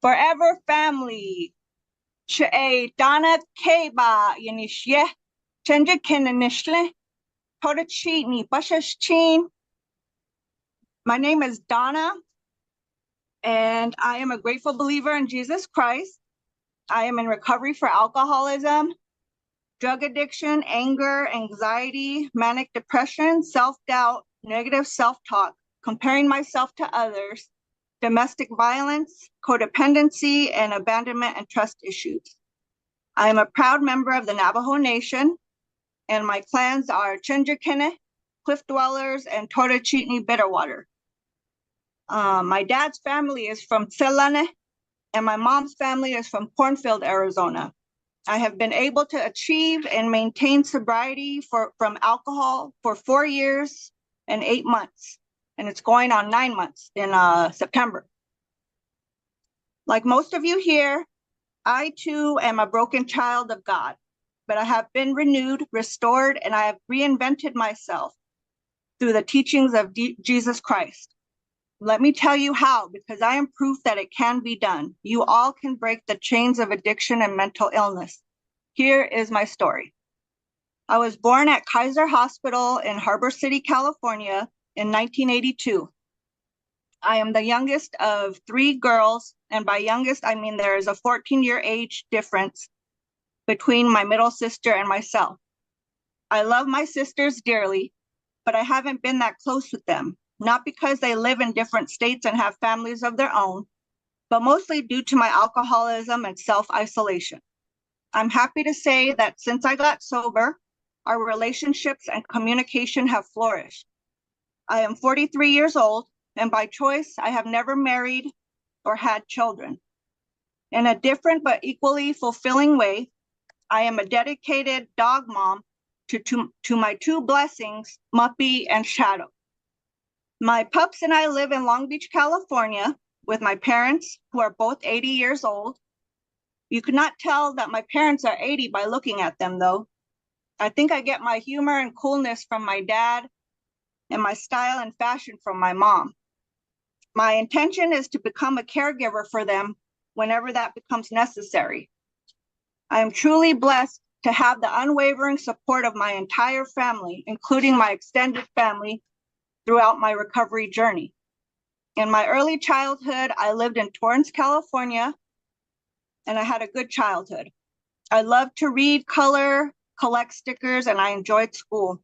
Forever family. Donna Keba Yanishye. Chenja Kenanishle. Todachini Bashashin. My name is Donna, and I am a grateful believer in Jesus Christ. I am in recovery for alcoholism, drug addiction, anger, anxiety, manic depression, self-doubt, negative self-talk, comparing myself to others, domestic violence, codependency, and abandonment and trust issues. I am a proud member of the Navajo Nation, and my clans are Chinjakene, Cliff Dwellers, and Totochitni Bitterwater. My dad's family is from Tselane, and my mom's family is from Cornfield, Arizona. I have been able to achieve and maintain sobriety from alcohol for 4 years and 8 months, and it's going on 9 months in September. Like most of you here, I too am a broken child of God, but I have been renewed, restored, and I have reinvented myself through the teachings of Jesus Christ. Let me tell you how, because I am proof that it can be done. You all can break the chains of addiction and mental illness. Here is my story. I was born at Kaiser Hospital in Harbor City, California in 1982. I am the youngest of 3 girls, and by youngest, I mean there is a 14-year age difference between my middle sister and myself. I love my sisters dearly, but I haven't been that close with them, not because they live in different states and have families of their own, but mostly due to my alcoholism and self-isolation. I'm happy to say that since I got sober, our relationships and communication have flourished. I am 43 years old, and by choice, I have never married or had children. In a different but equally fulfilling way, I am a dedicated dog mom to my 2 blessings, Muppy and Shadow. My pups and I live in Long Beach, California, with my parents, who are both 80 years old. You could not tell that my parents are 80 by looking at them, though. I think I get my humor and coolness from my dad and my style and fashion from my mom. My intention is to become a caregiver for them whenever that becomes necessary. I am truly blessed to have the unwavering support of my entire family, including my extended family, throughout my recovery journey. In my early childhood, I lived in Torrance, California, and I had a good childhood. I loved to read, color, collect stickers, and I enjoyed school.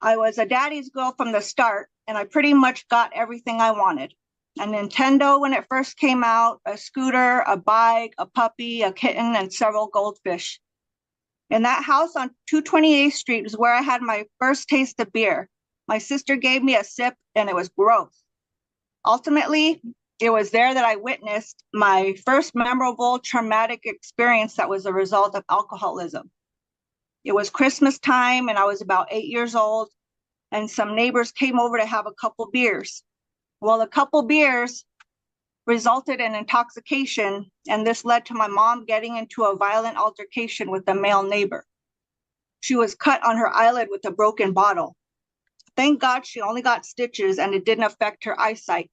I was a daddy's girl from the start, and I pretty much got everything I wanted. A Nintendo when it first came out, a scooter, a bike, a puppy, a kitten, and several goldfish. In that house on 228th Street is where I had my first taste of beer. My sister gave me a sip, and it was gross. Ultimately, it was there that I witnessed my first memorable traumatic experience that was a result of alcoholism. It was Christmas time, and I was about 8 years old, and some neighbors came over to have a couple beers. Well, a couple beers resulted in intoxication, and this led to my mom getting into a violent altercation with a male neighbor. She was cut on her eyelid with a broken bottle. Thank God she only got stitches and it didn't affect her eyesight.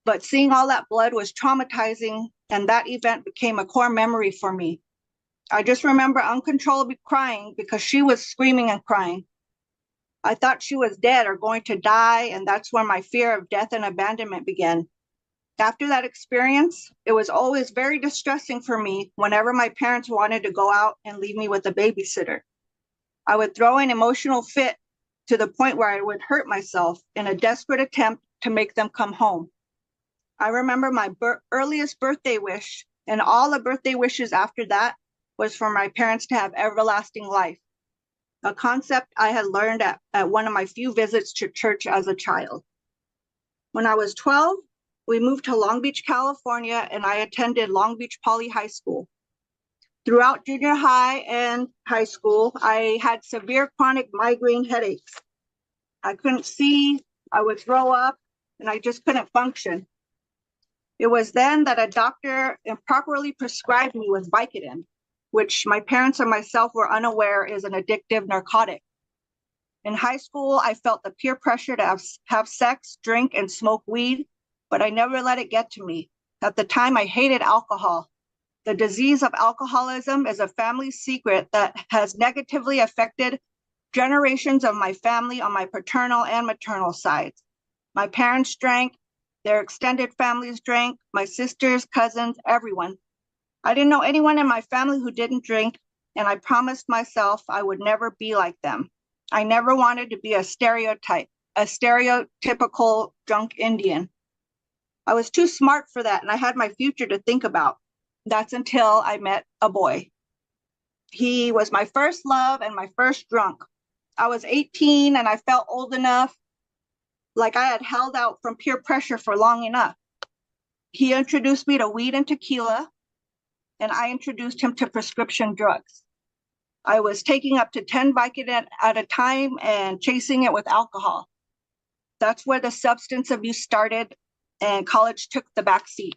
But seeing all that blood was traumatizing, and that event became a core memory for me. I just remember uncontrollably crying because she was screaming and crying. I thought she was dead or going to die, and that's where my fear of death and abandonment began. After that experience, it was always very distressing for me whenever my parents wanted to go out and leave me with a babysitter. I would throw an emotional fit to the point where I would hurt myself in a desperate attempt to make them come home. I remember my earliest birthday wish, and all the birthday wishes after that was for my parents to have everlasting life, a concept I had learned at one of my few visits to church as a child. When I was 12, we moved to Long Beach, California, and I attended Long Beach Poly High School. Throughout junior high and high school, I had severe chronic migraine headaches. I couldn't see, I would throw up, and I just couldn't function. It was then that a doctor improperly prescribed me with Vicodin, which my parents and myself were unaware is an addictive narcotic. In high school, I felt the peer pressure to have sex, drink, and smoke weed, but I never let it get to me. At the time, I hated alcohol. The disease of alcoholism is a family secret that has negatively affected generations of my family on my paternal and maternal sides. My parents drank, their extended families drank, my sisters, cousins, everyone. I didn't know anyone in my family who didn't drink, and I promised myself I would never be like them. I never wanted to be a stereotypical drunk Indian. I was too smart for that, and I had my future to think about. That's until I met a boy. He was my first love and my first drunk. I was 18 and I felt old enough, like I had held out from peer pressure for long enough. He introduced me to weed and tequila, and I introduced him to prescription drugs. I was taking up to 10 Vicodin at a time and chasing it with alcohol. That's where the substance abuse started, and college took the back seat.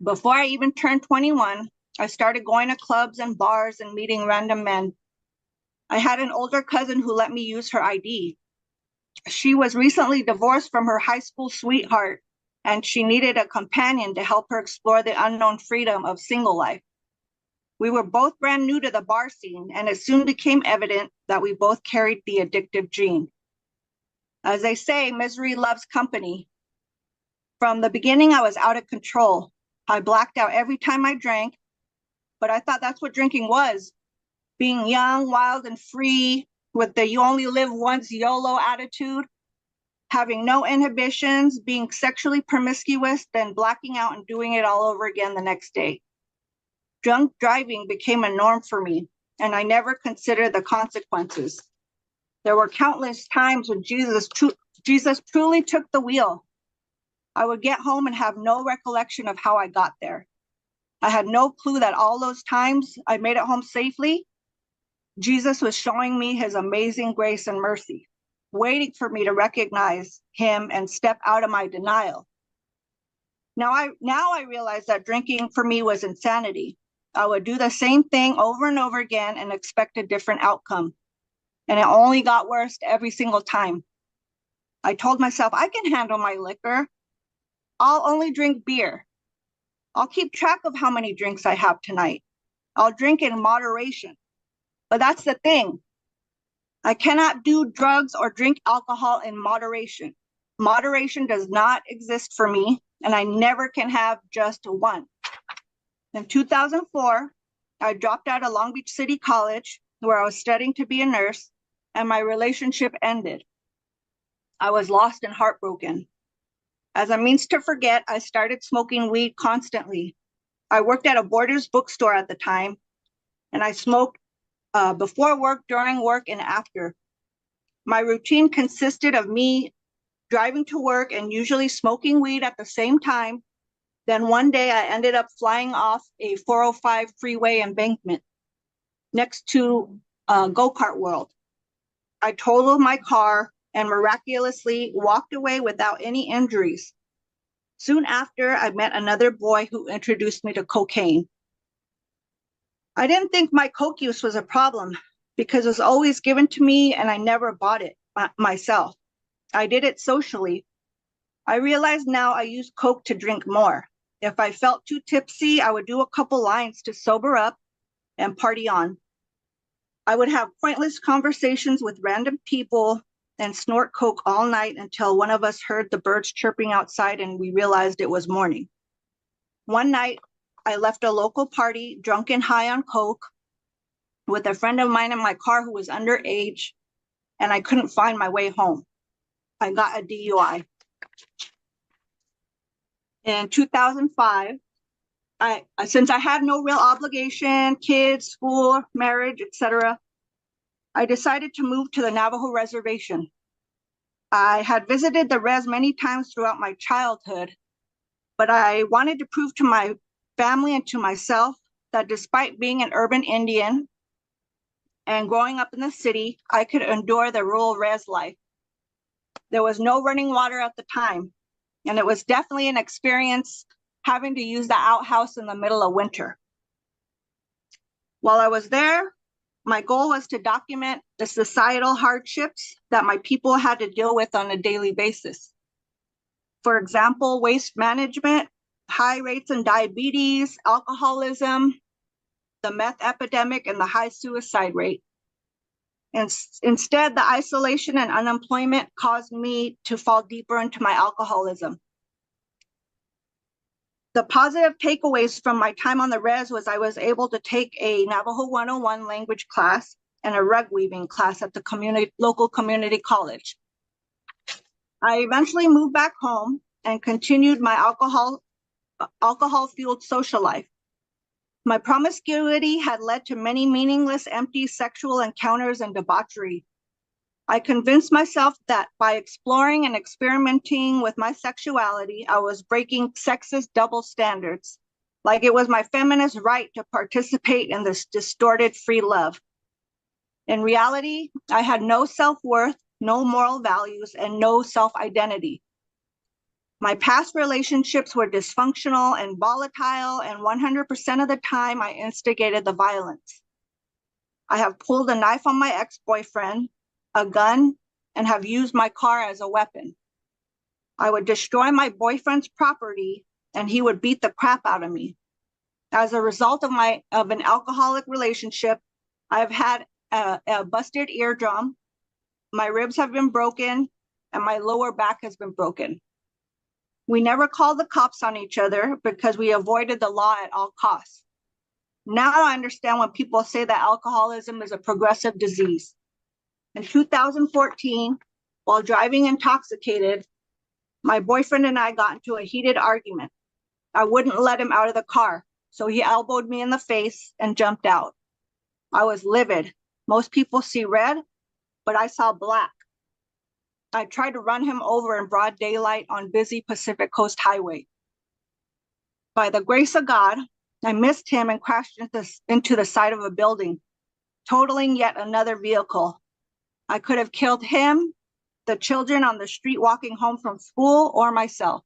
Before I even turned 21, I started going to clubs and bars and meeting random men. I had an older cousin who let me use her ID. She was recently divorced from her high school sweetheart, and she needed a companion to help her explore the unknown freedom of single life. We were both brand new to the bar scene, and it soon became evident that we both carried the addictive gene. As they say, misery loves company. From the beginning, I was out of control. I blacked out every time I drank, but I thought that's what drinking was. Being young, wild, and free with the you only live once YOLO attitude, having no inhibitions, being sexually promiscuous, then blacking out and doing it all over again the next day. Drunk driving became a norm for me, and I never considered the consequences. There were countless times when Jesus truly took the wheel. I would get home and have no recollection of how I got there. I had no clue that all those times I made it home safely, Jesus was showing me his amazing grace and mercy, waiting for me to recognize him and step out of my denial. Now I realize that drinking for me was insanity. I would do the same thing over and over again and expect a different outcome. And it only got worse every single time. I told myself, I can handle my liquor. I'll only drink beer. I'll keep track of how many drinks I have tonight. I'll drink in moderation. But that's the thing. I cannot do drugs or drink alcohol in moderation. Moderation does not exist for me, and I never can have just one. In 2004, I dropped out of Long Beach City College, where I was studying to be a nurse, and my relationship ended. I was lost and heartbroken. As a means to forget, I started smoking weed constantly. I worked at a Borders bookstore at the time, and I smoked before work, during work, and after. My routine consisted of me driving to work and usually smoking weed at the same time. Then one day I ended up flying off a 405 freeway embankment next to Go-Kart World. I totaled my car and miraculously walked away without any injuries. Soon after, I met another boy who introduced me to cocaine. I didn't think my coke use was a problem because it was always given to me and I never bought it myself. I did it socially. I realize now I use coke to drink more. If I felt too tipsy, I would do a couple lines to sober up and party on. I would have pointless conversations with random people and snort coke all night until one of us heard the birds chirping outside and we realized it was morning. One night, I left a local party drunk and high on coke with a friend of mine in my car who was underage, and I couldn't find my way home. I got a DUI. In 2005, since I had no real obligation, kids, school, marriage, etc., I decided to move to the Navajo reservation. I had visited the res many times throughout my childhood, but I wanted to prove to my family and to myself that despite being an urban Indian and growing up in the city, I could endure the rural res life. There was no running water at the time, and it was definitely an experience having to use the outhouse in the middle of winter. While I was there, my goal was to document the societal hardships that my people had to deal with on a daily basis. For example, waste management, high rates in diabetes, alcoholism, the meth epidemic, and the high suicide rate. And instead, the isolation and unemployment caused me to fall deeper into my alcoholism. The positive takeaways from my time on the res was I was able to take a Navajo 101 language class and a rug weaving class at the local community college. I eventually moved back home and continued my alcohol-fueled social life. My promiscuity had led to many meaningless, empty sexual encounters and debauchery. I convinced myself that by exploring and experimenting with my sexuality, I was breaking sexist double standards, like it was my feminist right to participate in this distorted free love. In reality, I had no self-worth, no moral values, and no self-identity. My past relationships were dysfunctional and volatile, and 100% of the time I instigated the violence. I have pulled a knife on my ex-boyfriend, a gun, and have used my car as a weapon. I would destroy my boyfriend's property, and he would beat the crap out of me. As a result of an alcoholic relationship, I've had a busted eardrum, my ribs have been broken, and my lower back has been broken. We never called the cops on each other because we avoided the law at all costs. Now I understand when people say that alcoholism is a progressive disease. In 2014, while driving intoxicated, my boyfriend and I got into a heated argument. I wouldn't let him out of the car, so he elbowed me in the face and jumped out. I was livid. Most people see red, but I saw black. I tried to run him over in broad daylight on busy Pacific Coast Highway. By the grace of God, I missed him and crashed into the side of a building, totaling yet another vehicle. I could have killed him, the children on the street walking home from school, or myself.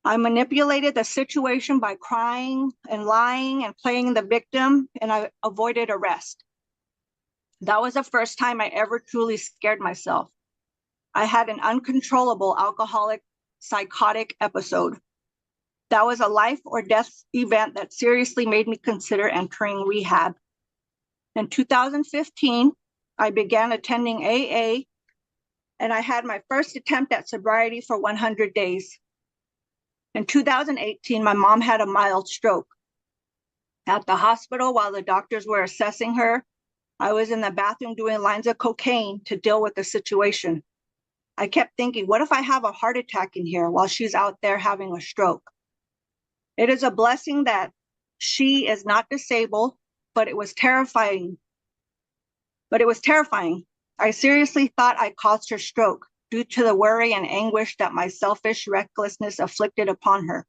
I manipulated the situation by crying and lying and playing the victim, and I avoided arrest. That was the first time I ever truly scared myself. I had an uncontrollable alcoholic psychotic episode. That was a life or death event that seriously made me consider entering rehab. In 2015, I began attending AA, and I had my first attempt at sobriety for 100 days. In 2018, my mom had a mild stroke. At the hospital, while the doctors were assessing her, I was in the bathroom doing lines of cocaine to deal with the situation. I kept thinking, what if I have a heart attack in here while she's out there having a stroke? It is a blessing that she is not disabled, but it was terrifying. I seriously thought I caused her stroke due to the worry and anguish that my selfish recklessness afflicted upon her.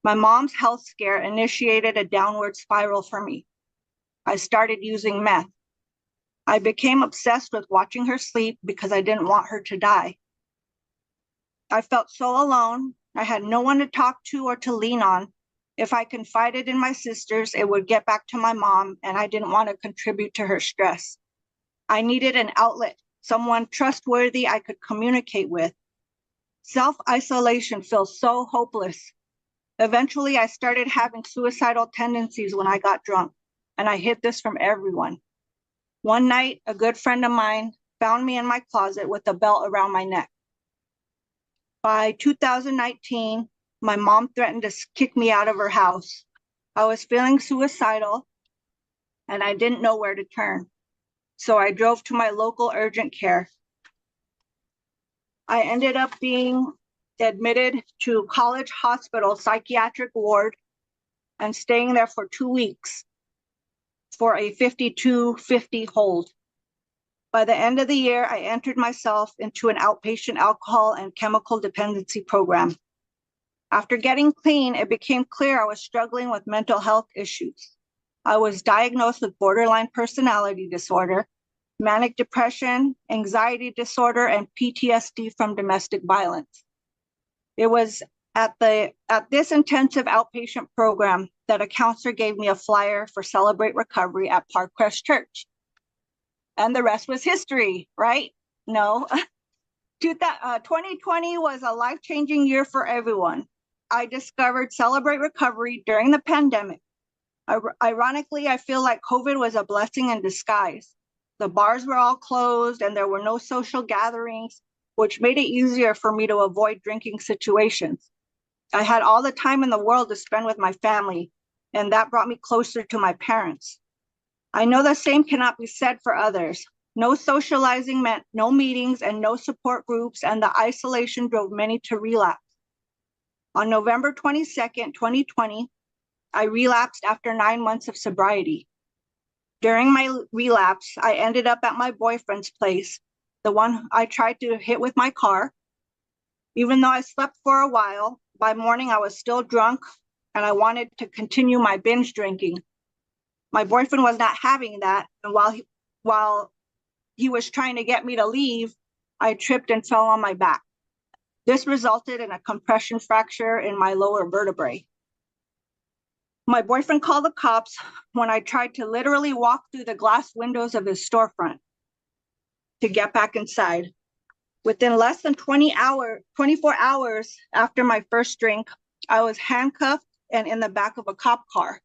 My mom's health scare initiated a downward spiral for me. I started using meth. I became obsessed with watching her sleep because I didn't want her to die. I felt so alone. I had no one to talk to or to lean on. If I confided in my sisters, it would get back to my mom, and I didn't want to contribute to her stress. I needed an outlet, someone trustworthy I could communicate with. Self-isolation feels so hopeless. Eventually, I started having suicidal tendencies when I got drunk, and I hid this from everyone. One night, a good friend of mine found me in my closet with a belt around my neck. By 2019, my mom threatened to kick me out of her house. I was feeling suicidal, and I didn't know where to turn. So I drove to my local urgent care. I ended up being admitted to College Hospital psychiatric ward and staying there for 2 weeks for a 52-50 hold. By the end of the year, I entered myself into an outpatient alcohol and chemical dependency program. After getting clean, it became clear I was struggling with mental health issues. I was diagnosed with borderline personality disorder, manic depression, anxiety disorder, and PTSD from domestic violence. It was at this intensive outpatient program that a counselor gave me a flyer for Celebrate Recovery at Parkcrest Church. And the rest was history, right? No. 2020 was a life-changing year for everyone. I discovered Celebrate Recovery during the pandemic. Ironically, I feel like COVID was a blessing in disguise. The bars were all closed and there were no social gatherings, which made it easier for me to avoid drinking situations. I had all the time in the world to spend with my family, and that brought me closer to my parents. I know the same cannot be said for others. No socializing meant no meetings and no support groups, and the isolation drove many to relapse. On November 22nd, 2020, I relapsed after 9 months of sobriety. During my relapse, I ended up at my boyfriend's place, the one I tried to hit with my car. Even though I slept for a while, by morning I was still drunk and I wanted to continue my binge drinking. My boyfriend was not having that, and while he was trying to get me to leave, I tripped and fell on my back. This resulted in a compression fracture in my lower vertebrae. My boyfriend called the cops when I tried to literally walk through the glass windows of his storefront to get back inside. Within less than 24 hours after my first drink, I was handcuffed and in the back of a cop car.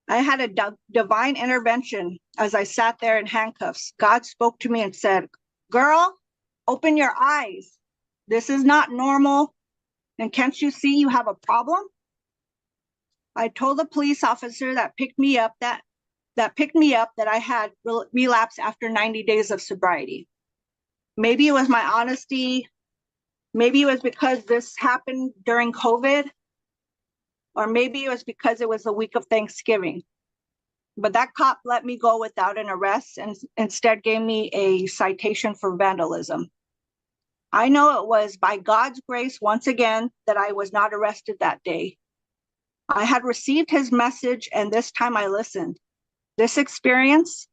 I had a divine intervention as I sat there in handcuffs. God spoke to me and said, "Girl, open your eyes. This is not normal. And can't you see you have a problem?" I told the police officer that picked me up that I had relapsed after 90 days of sobriety. Maybe it was my honesty. Maybe it was because this happened during COVID, or maybe it was because it was the week of Thanksgiving. But that cop let me go without an arrest and instead gave me a citation for vandalism. I know it was by God's grace once again that I was not arrested that day. I had received his message and this time I listened. This experience,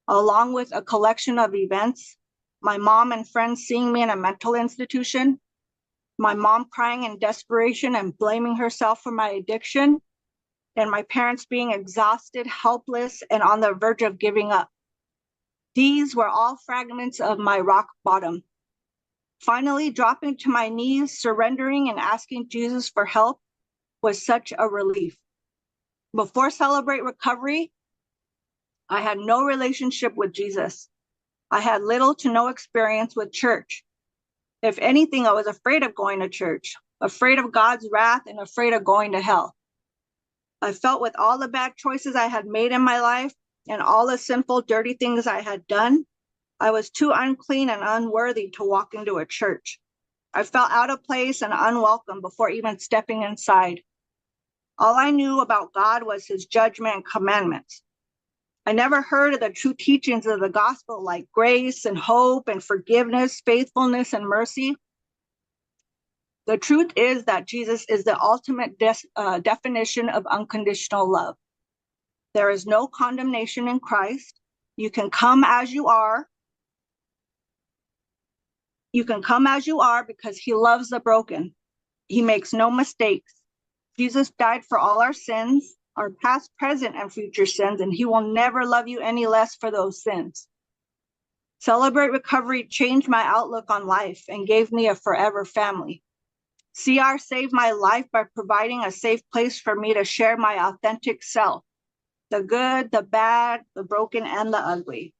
along with a collection of events, my mom and friends seeing me in a mental institution, my mom crying in desperation and blaming herself for my addiction, and my parents being exhausted, helpless, and on the verge of giving up. These were all fragments of my rock bottom. Finally, dropping to my knees, surrendering and asking Jesus for help was such a relief. Before Celebrate Recovery, I had no relationship with Jesus. I had little to no experience with church. If anything, I was afraid of going to church, afraid of God's wrath, and afraid of going to hell. I felt with all the bad choices I had made in my life and all the sinful, dirty things I had done, I was too unclean and unworthy to walk into a church. I felt out of place and unwelcome before even stepping inside. All I knew about God was his judgment and commandments. I never heard of the true teachings of the gospel like grace and hope and forgiveness, faithfulness and mercy. The truth is that Jesus is the ultimate definition of unconditional love. There is no condemnation in Christ. You can come as you are. You can come as you are because he loves the broken. He makes no mistakes. Jesus died for all our sins, our past, present, and future sins, and he will never love you any less for those sins. Celebrate Recovery changed my outlook on life and gave me a forever family. CR saved my life by providing a safe place for me to share my authentic self, the good, the bad, the broken, and the ugly.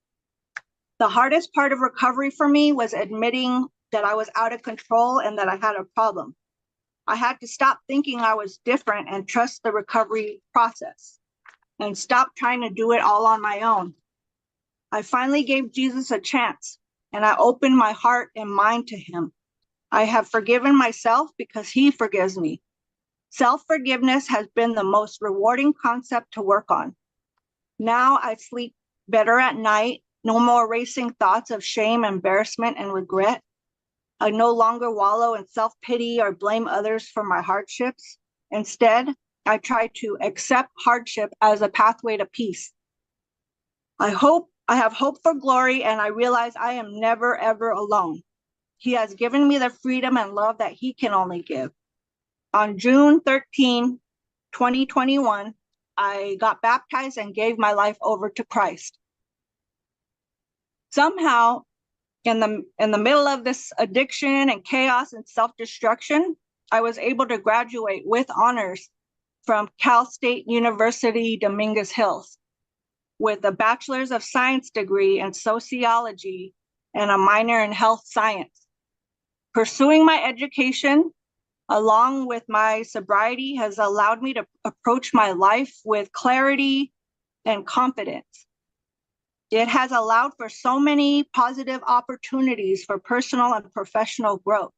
The hardest part of recovery for me was admitting that I was out of control and that I had a problem. I had to stop thinking I was different and trust the recovery process and stop trying to do it all on my own. I finally gave Jesus a chance and I opened my heart and mind to him. I have forgiven myself because he forgives me. Self-forgiveness has been the most rewarding concept to work on. Now I sleep better at night, no more racing thoughts of shame, embarrassment, and regret. I no longer wallow in self-pity or blame others for my hardships. Instead, I try to accept hardship as a pathway to peace. I have hope for glory, and I realize I am never, ever alone. He has given me the freedom and love that he can only give. On June 13, 2021, I got baptized and gave my life over to Christ. Somehow, in the middle of this addiction and chaos and self-destruction, I was able to graduate with honors from Cal State University, Dominguez Hills, with a Bachelor's of Science degree in sociology and a minor in health science. Pursuing my education along with my sobriety has allowed me to approach my life with clarity and confidence. It has allowed for so many positive opportunities for personal and professional growth.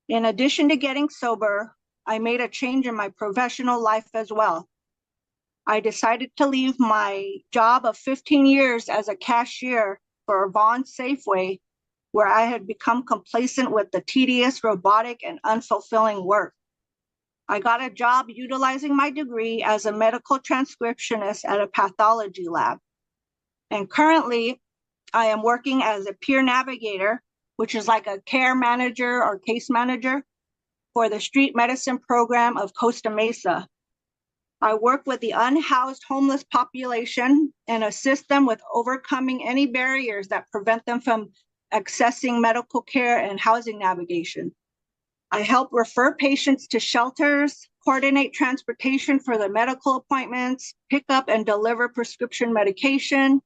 In addition to getting sober, I made a change in my professional life as well. I decided to leave my job of 15 years as a cashier for Vaughn Safeway, where I had become complacent with the tedious, robotic, and unfulfilling work. I got a job utilizing my degree as a medical transcriptionist at a pathology lab. And currently, I am working as a peer navigator, which is like a care manager or case manager for the street medicine program of Costa Mesa. I work with the unhoused homeless population and assist them with overcoming any barriers that prevent them from accessing medical care and housing navigation. I help refer patients to shelters, coordinate transportation for the medical appointments, pick up and deliver prescription medication,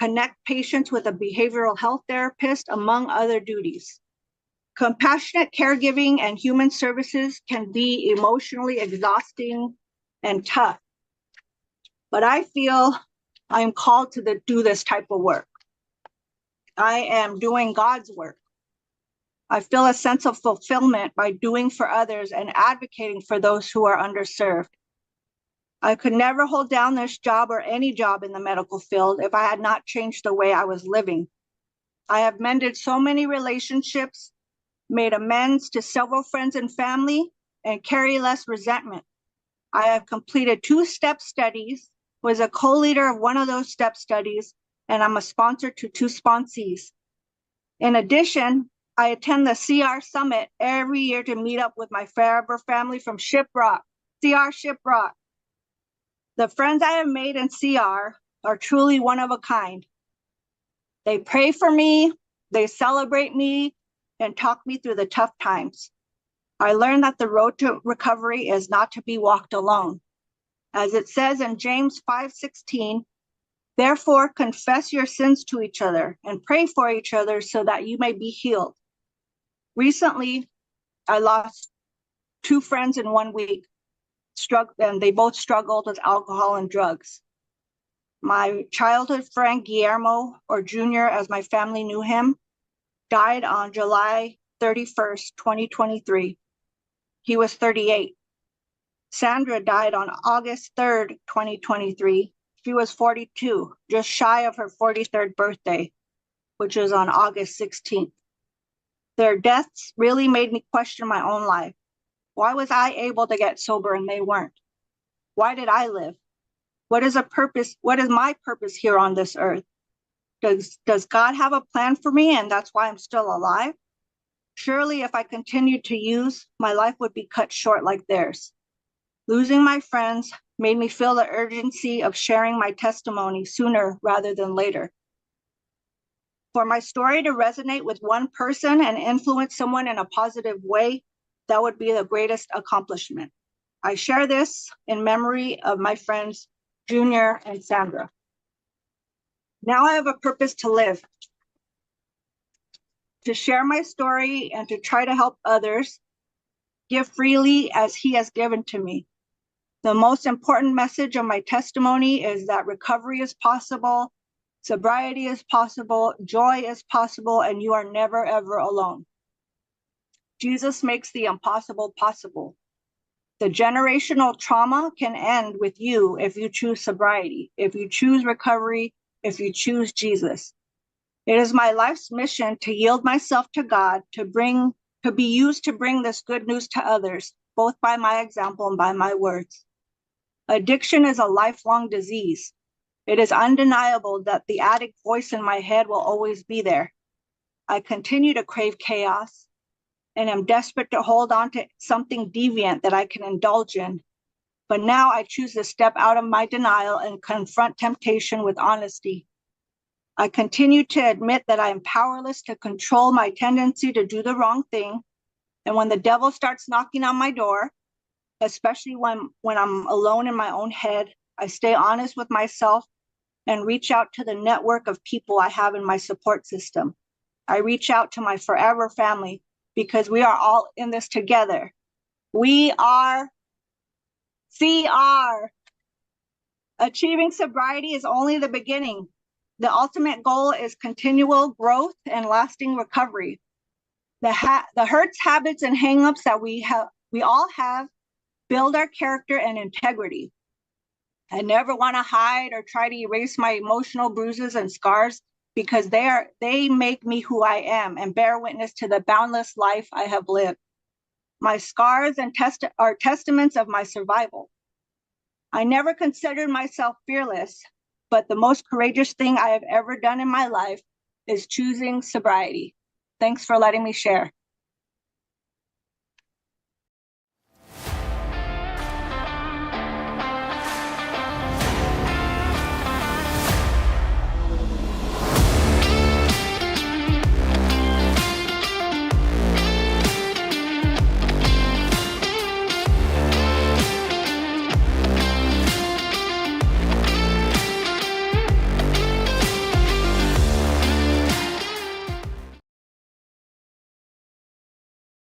connect patients with a behavioral health therapist, among other duties. Compassionate caregiving and human services can be emotionally exhausting and tough, but I feel I'm called to do this type of work. I am doing God's work. I feel a sense of fulfillment by doing for others and advocating for those who are underserved. I could never hold down this job or any job in the medical field if I had not changed the way I was living. I have mended so many relationships, made amends to several friends and family, and carry less resentment. I have completed 2 STEP studies, was a co-leader of one of those STEP studies, and I'm a sponsor to 2 sponsees. In addition, I attend the CR Summit every year to meet up with my forever family from Shiprock, CR Shiprock. The friends I have made in CR are truly one of a kind. They pray for me, they celebrate me, and talk me through the tough times. I learned that the road to recovery is not to be walked alone. As it says in James 5:16, therefore confess your sins to each other and pray for each other so that you may be healed. Recently, I lost 2 friends in 1 week, and they both struggled with alcohol and drugs. My childhood friend Guillermo, or Junior as my family knew him, died on July 31st, 2023. He was 38. Sandra died on August 3rd, 2023. She was 42, just shy of her 43rd birthday, which is on August 16th. Their deaths really made me question my own life. Why was I able to get sober and they weren't? Why did I live? What is my purpose here on this earth? Does God have a plan for me and that's why I'm still alive? Surely if I continued to use, my life would be cut short like theirs. Losing my friends made me feel the urgency of sharing my testimony sooner rather than later. For my story to resonate with one person and influence someone in a positive way, that would be the greatest accomplishment. I share this in memory of my friends, Junior and Sandra. Now I have a purpose to live, to share my story and to try to help others, give freely as He has given to me. The most important message of my testimony is that recovery is possible, sobriety is possible, joy is possible, and you are never, ever alone. Jesus makes the impossible possible. The generational trauma can end with you if you choose sobriety, if you choose recovery, if you choose Jesus. It is my life's mission to yield myself to God, to be used to bring this good news to others, both by my example and by my words. Addiction is a lifelong disease. It is undeniable that the addict voice in my head will always be there. I continue to crave chaos and am desperate to hold on to something deviant that I can indulge in. But now I choose to step out of my denial and confront temptation with honesty. I continue to admit that I am powerless to control my tendency to do the wrong thing, And when the devil starts knocking on my door, especially when I'm alone in my own head, I stay honest with myself and reach out to the network of people I have in my support system. I reach out to my forever family because we are all in this together. We are CR. Achieving sobriety is only the beginning. The ultimate goal is continual growth and lasting recovery. The hurts, habits, and hangups that we all have build our character and integrity. I never want to hide or try to erase my emotional bruises and scars because they make me who I am and bear witness to the boundless life I have lived. My scars are testaments of my survival. I never considered myself fearless, but the most courageous thing I have ever done in my life is choosing sobriety. Thanks for letting me share.